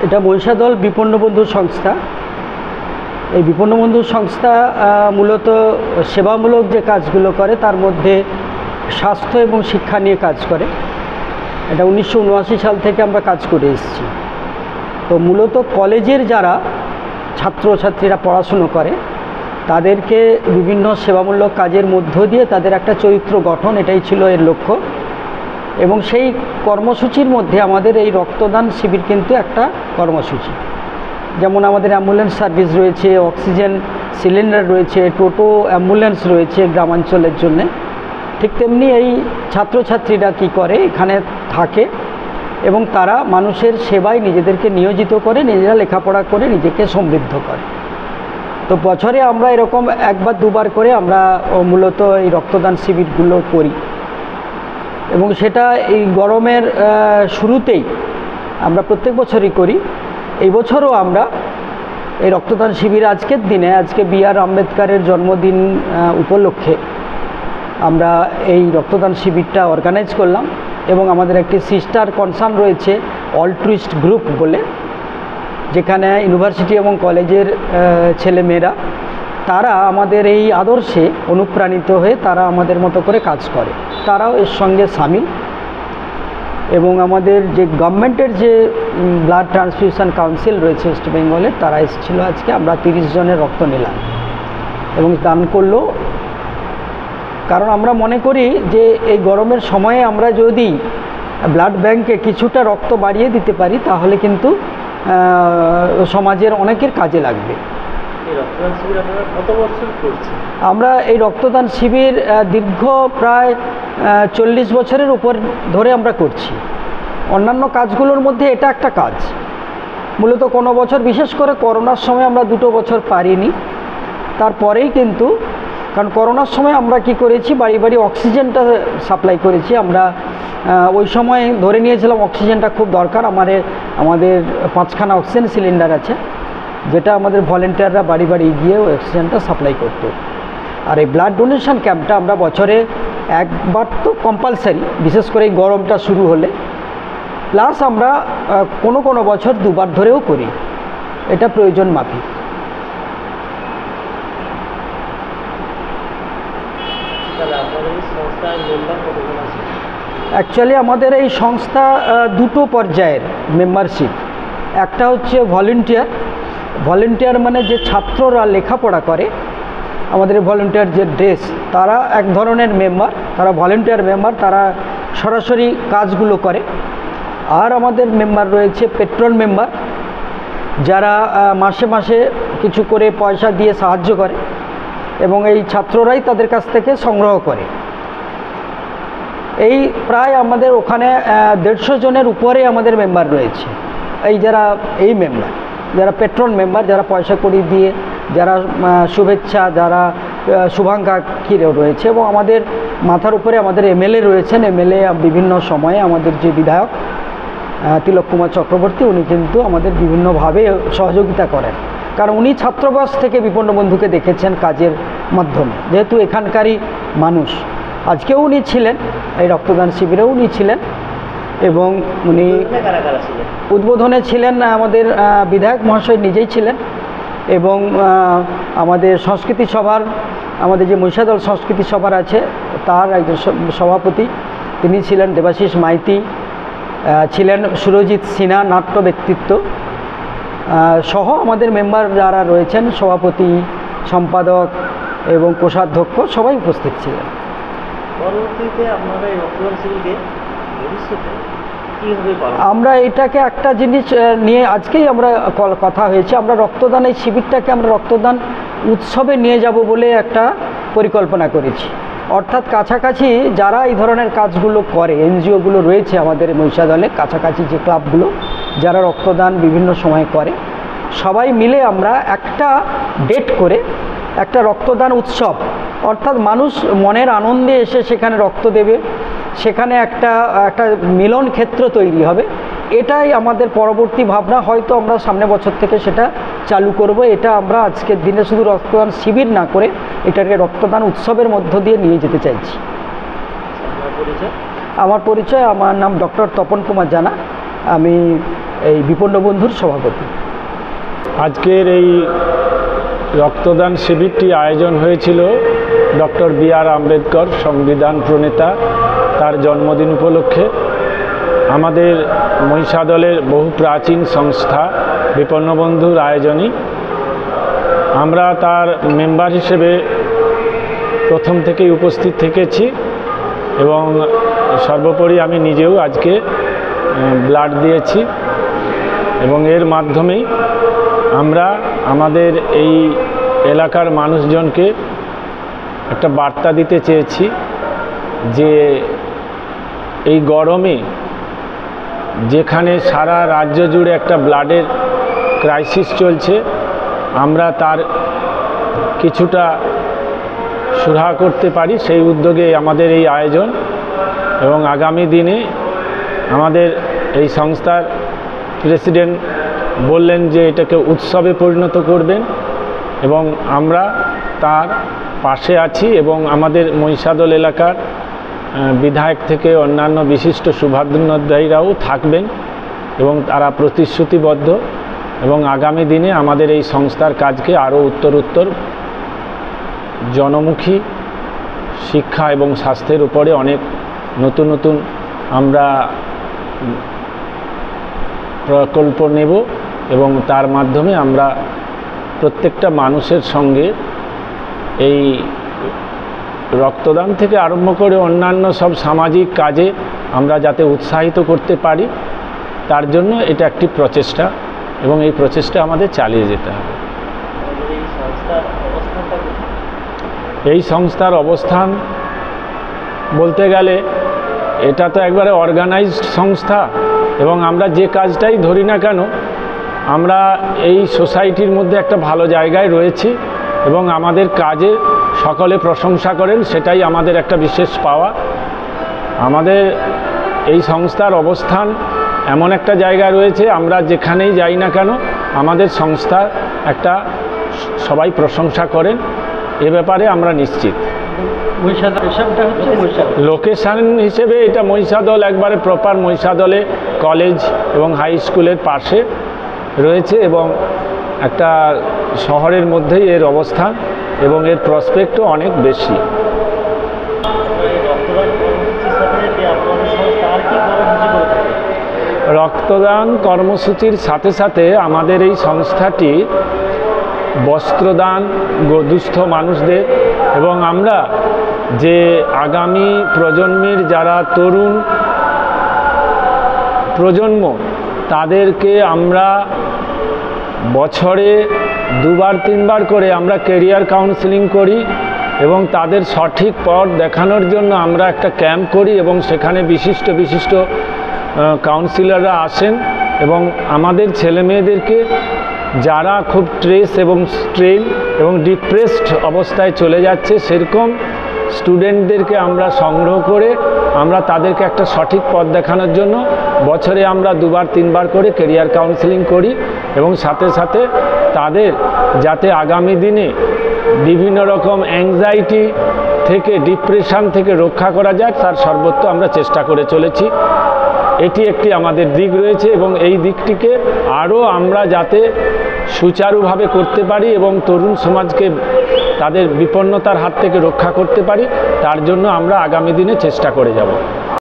এটা মহিষাদল বিপন্ন বন্ধু সংস্থা। এই বিপন্ন বন্ধু সংস্থা মূলত সেবামূলক যে কাজগুলো করে তার মধ্যে স্বাস্থ্য এবং শিক্ষা নিয়ে কাজ করে। এটা 1979 সাল থেকে আমরা কাজ করে এসেছি। তো মূলত কলেজের যারা ছাত্রছাত্রীরা পড়াশুনো করে তাদেরকে বিভিন্ন সেবামূলক কাজের মধ্য দিয়ে তাদের একটা চরিত্র গঠন, এটাই ছিল এর লক্ষ্য। এবং সেই কর্মসূচির মধ্যে আমাদের এই রক্তদান শিবির কিন্তু একটা কর্মসূচি। যেমন আমাদের অ্যাম্বুলেন্স সার্ভিস রয়েছে, অক্সিজেন সিলিন্ডার রয়েছে, টোটো অ্যাম্বুলেন্স রয়েছে গ্রামাঞ্চলের জন্য। ঠিক তেমনি এই ছাত্রছাত্রীরা কি করে, এখানে থাকে এবং তারা মানুষের সেবায় নিজেদেরকে নিয়োজিত করে, নিজেরা লেখাপড়া করে নিজেকে সমৃদ্ধ করে। তো বছরে আমরা এরকম একবার দুবার করে আমরা মূলত এই রক্তদান শিবিরগুলো করি এবং সেটা এই গরমের শুরুতেই আমরা প্রত্যেক বছরই করি। এই বছরও আমরা এই রক্তদান শিবির আজকের দিনে, আজকে বি.আর. আম্বেদকরের জন্মদিন উপলক্ষে আমরা এই রক্তদান শিবিরটা অর্গানাইজ করলাম। এবং আমাদের একটি সিস্টার কনসার্ন রয়েছে অলট্রুইস্ট গ্রুপ বলে, যেখানে ইউনিভার্সিটি এবং কলেজের ছেলেমেয়েরা তারা আমাদের এই আদর্শে অনুপ্রাণিত হয়ে তারা আমাদের মতো করে কাজ করে, তারাও এর সঙ্গে সামিল। এবং আমাদের যে গভর্নমেন্টের যে ব্লাড ট্রান্সফিউশন কাউন্সিল রয়েছে ওয়েস্ট বেঙ্গলের, তারা এসেছিলো আজকে। আমরা 30 জনের রক্ত নিলাম এবং দান করলো। কারণ আমরা মনে করি যে এই গরমের সময়ে আমরা যদি ব্লাড ব্যাংকে কিছুটা রক্ত বাড়িয়ে দিতে পারি তাহলে কিন্তু সমাজের অনেকের কাজে লাগবে। আমরা এই রক্তদান শিবির দীর্ঘ প্রায় 40 বছরের উপর ধরে আমরা করছি। অন্যান্য কাজগুলোর মধ্যে এটা একটা কাজ। মূলত কোনো বছর, বিশেষ করে করোনার সময় আমরা 2 বছর পারিনি, তারপরেই কিন্তু, কারণ করোনার সময় আমরা কি করেছি, বাড়ি বাড়ি অক্সিজেনটা সাপ্লাই করেছি। আমরা ওই সময় ধরে নিয়েছিলাম অক্সিজেনটা খুব দরকার। আমাদের 5খানা অক্সিজেন সিলিন্ডার আছে, যেটা আমাদের ভলেন্টিয়াররা বাড়ি বাড়ি গিয়ে অক্সিজেনটা সাপ্লাই করতো। আর এই ব্লাড ডোনেশন ক্যাম্পটা আমরা বছরে একবার তো কম্পালসারি, বিশেষ করে এই গরমটা শুরু হলে। প্লাস আমরা কোনো বছর 2বার ধরেও করি, এটা প্রয়োজন মাফিক। অ্যাকচুয়ালি আমাদের এই সংস্থা 2টো পর্যায়ের মেম্বারশিপ। একটা হচ্ছে ভলেন্টিয়ার মানে যে ছাত্ররা লেখাপড়া করে, আমাদের ভলেন্টিয়ার যে ড্রেস, তারা এক ধরনের মেম্বার, তারা ভলেন্টিয়ার মেম্বার, তারা সরাসরি কাজগুলো করে। আর আমাদের মেম্বার রয়েছে পেট্রন মেম্বার, যারা মাসে মাসে কিছু করে পয়সা দিয়ে সাহায্য করে এবং এই ছাত্ররাই তাদের কাছ থেকে সংগ্রহ করে। এই প্রায় আমাদের ওখানে 150 জনের উপরে আমাদের মেম্বার রয়েছে। এই মেম্বার যারা পেট্রন মেম্বার, যারা পয়সা কড়ি দিয়ে, যারা শুভেচ্ছা, যারা শুভাকাঙ্ক্ষীও রয়েছে। এবং আমাদের মাথার উপরে আমাদের এমএলএ রয়েছেন। এমএলএ বিভিন্ন সময়ে আমাদের যে বিধায়ক তিলক কুমার চক্রবর্তী, উনি কিন্তু আমাদের বিভিন্নভাবে সহযোগিতা করেন। কারণ উনি ছাত্রবাস থেকে বিপন্ন বন্ধুকে দেখেছেন কাজের মাধ্যমে, যেহেতু এখানকারই মানুষ। আজকেও উনি ছিলেন, এই রক্তদান শিবিরেও উনি ছিলেন। এবং উনি উদ্বোধনে ছিলেন, আমাদের বিধায়ক মহাশয় নিজেই ছিলেন। এবং আমাদের সংস্কৃতি সভার, আমাদের যে মহিষাদল সংস্কৃতি সভার আছে তার একজন সভাপতি, তিনি ছিলেন দেবাশিস মাইতি, ছিলেন সুরজিৎ সিনহা, নাট্য ব্যক্তিত্ব সহ আমাদের মেম্বার যারা রয়েছেন, সভাপতি, সম্পাদক এবং কোষাধ্যক্ষ সবাই উপস্থিত ছিলেন। পরবর্তীতে আপনারা এই রক্তদান শিবিরকে ভবিষ্যতে আমরা এটাকে একটা জিনিস নিয়ে আজকেই আমরা কথা হয়েছে, আমরা রক্তদান, এই শিবিরটাকে আমরা রক্তদান উৎসবে নিয়ে যাব বলে একটা পরিকল্পনা করেছি। অর্থাৎ কাছাকাছি যারা এই ধরনের কাজগুলো করে, এনজিওগুলো রয়েছে আমাদের মহিষাদলে, কাছাকাছি যে ক্লাবগুলো যারা রক্তদান বিভিন্ন সময় করে, সবাই মিলে আমরা একটা ডেট করে একটা রক্তদান উৎসব, অর্থাৎ মানুষ মনের আনন্দে এসে সেখানে রক্ত দেবে, সেখানে একটা মিলন ক্ষেত্র তৈরি হবে। এটাই আমাদের পরবর্তী ভাবনা। হয়তো আমরা সামনের বছর থেকে সেটা চালু করব। এটা আমরা আজকের দিনে শুধু রক্তদান শিবির না করে এটাকে রক্তদান উৎসবের মধ্য দিয়ে নিয়ে যেতে চাইছি। আমার পরিচয়, আমার নাম ডক্টর তপন কুমার জানা। আমি এই বিপন্ন বন্ধুর সভাপতি। আজকের এই রক্তদান শিবিরটি আয়োজন হয়েছিল ডক্টর বি.আর. আম্বেদকর, সংবিধান প্রণেতা, তার জন্মদিন উপলক্ষে। আমাদের মহিষাদলের বহু প্রাচীন সংস্থা বিপন্ন বন্ধুর আয়োজনই আমরা তার মেম্বার হিসেবে প্রথম থেকেই উপস্থিত থেকেছি এবং সর্বোপরি আমি নিজেও আজকে ব্লাড দিয়েছি এবং এর মাধ্যমেই আমরা আমাদের এই এলাকার মানুষজনকে একটা বার্তা দিতে চেয়েছি যে এই গরমে যেখানে সারা রাজ্য জুড়ে একটা ব্লাডের ক্রাইসিস চলছে, আমরা তার কিছুটা সুরাহা করতে পারি সেই উদ্যোগে আমাদের এই আয়োজন। এবং আগামী দিনে আমাদের এই সংস্থার প্রেসিডেন্ট বললেন যে এটাকে উৎসবে পরিণত করবেন এবং আমরা তার পাশে আছি এবং আমাদের মহিষাদল এলাকার বিধায়ক থেকে অন্যান্য বিশিষ্ট শুভান্নধ্যায়ীরাও থাকবেন এবং তারা প্রতিশ্রুতিবদ্ধ এবং আগামী দিনে আমাদের এই সংস্থার কাজকে আরও উত্তরোত্তর জনমুখী শিক্ষা এবং স্বাস্থ্যের উপরে অনেক নতুন নতুন আমরা প্রকল্প নেব এবং তার মাধ্যমে আমরা প্রত্যেকটা মানুষের সঙ্গে এই রক্তদান থেকে আরম্ভ করে অন্যান্য সব সামাজিক কাজে আমরা যাতে উৎসাহিত করতে পারি, তার জন্য এটা একটি প্রচেষ্টা এবং এই প্রচেষ্টা আমাদের চালিয়ে যেতে হবে। এই সংস্থার অবস্থান বলতে গেলে এটা তো একবারে অর্গানাইজড সংস্থা এবং আমরা যে কাজটাই ধরি না কেন আমরা এই সোসাইটির মধ্যে একটা ভালো জায়গায় রয়েছি এবং আমাদের কাজে সকলে প্রশংসা করেন, সেটাই আমাদের একটা বিশেষ পাওয়া। আমাদের এই সংস্থার অবস্থান এমন একটা জায়গায় রয়েছে, আমরা যেখানেই যাই না কেন আমাদের সংস্থার একটা সবাই প্রশংসা করেন, এ ব্যাপারে আমরা নিশ্চিত। লোকেশান হিসেবে এটা মহিষাদল একবারে প্রপার মহিষাদলে কলেজ এবং হাই স্কুলের পাশে রয়েছে এবং একটা শহরের মধ্যেই এর অবস্থান এবং এর প্রসপেক্টও অনেক বেশি। রক্তদান কর্মসূচির সাথে সাথে আমাদের এই সংস্থাটি বস্ত্রদান দুস্থ মানুষদের এবং আমরা যে আগামী প্রজন্মের যারা তরুণ প্রজন্ম তাদেরকে আমরা বছরে 2-3 বার করে আমরা ক্যারিয়ার কাউন্সেলিং করি এবং তাদের সঠিক পথ দেখানোর জন্য আমরা একটা ক্যাম্প করি এবং সেখানে বিশিষ্ট বিশিষ্ট কাউন্সিলররা আসেন এবং আমাদের ছেলেমেয়েদেরকে যারা খুব স্ট্রেস এবং স্ট্রেন এবং ডিপ্রেসড অবস্থায় চলে যাচ্ছে সেরকম স্টুডেন্টদেরকে আমরা সংগ্রহ করে আমরা তাদেরকে একটা সঠিক পথ দেখানোর জন্য বছরে আমরা 2-3 বার করে ক্যারিয়ার কাউন্সেলিং করি এবং সাথে সাথে তাদের যাতে আগামী দিনে বিভিন্ন রকম অ্যাংজাইটি থেকে ডিপ্রেশন থেকে রক্ষা করা যায় তার সর্বোচ্চ আমরা চেষ্টা করে চলেছি। এটি একটি আমাদের দিক রয়েছে এবং এই দিকটিকে আরও আমরা যাতে সুচারুভাবে করতে পারি এবং তরুণ সমাজকে তাদের বিপন্নতার হাত থেকে রক্ষা করতে পারি তার জন্য আমরা আগামী দিনে চেষ্টা করে যাব।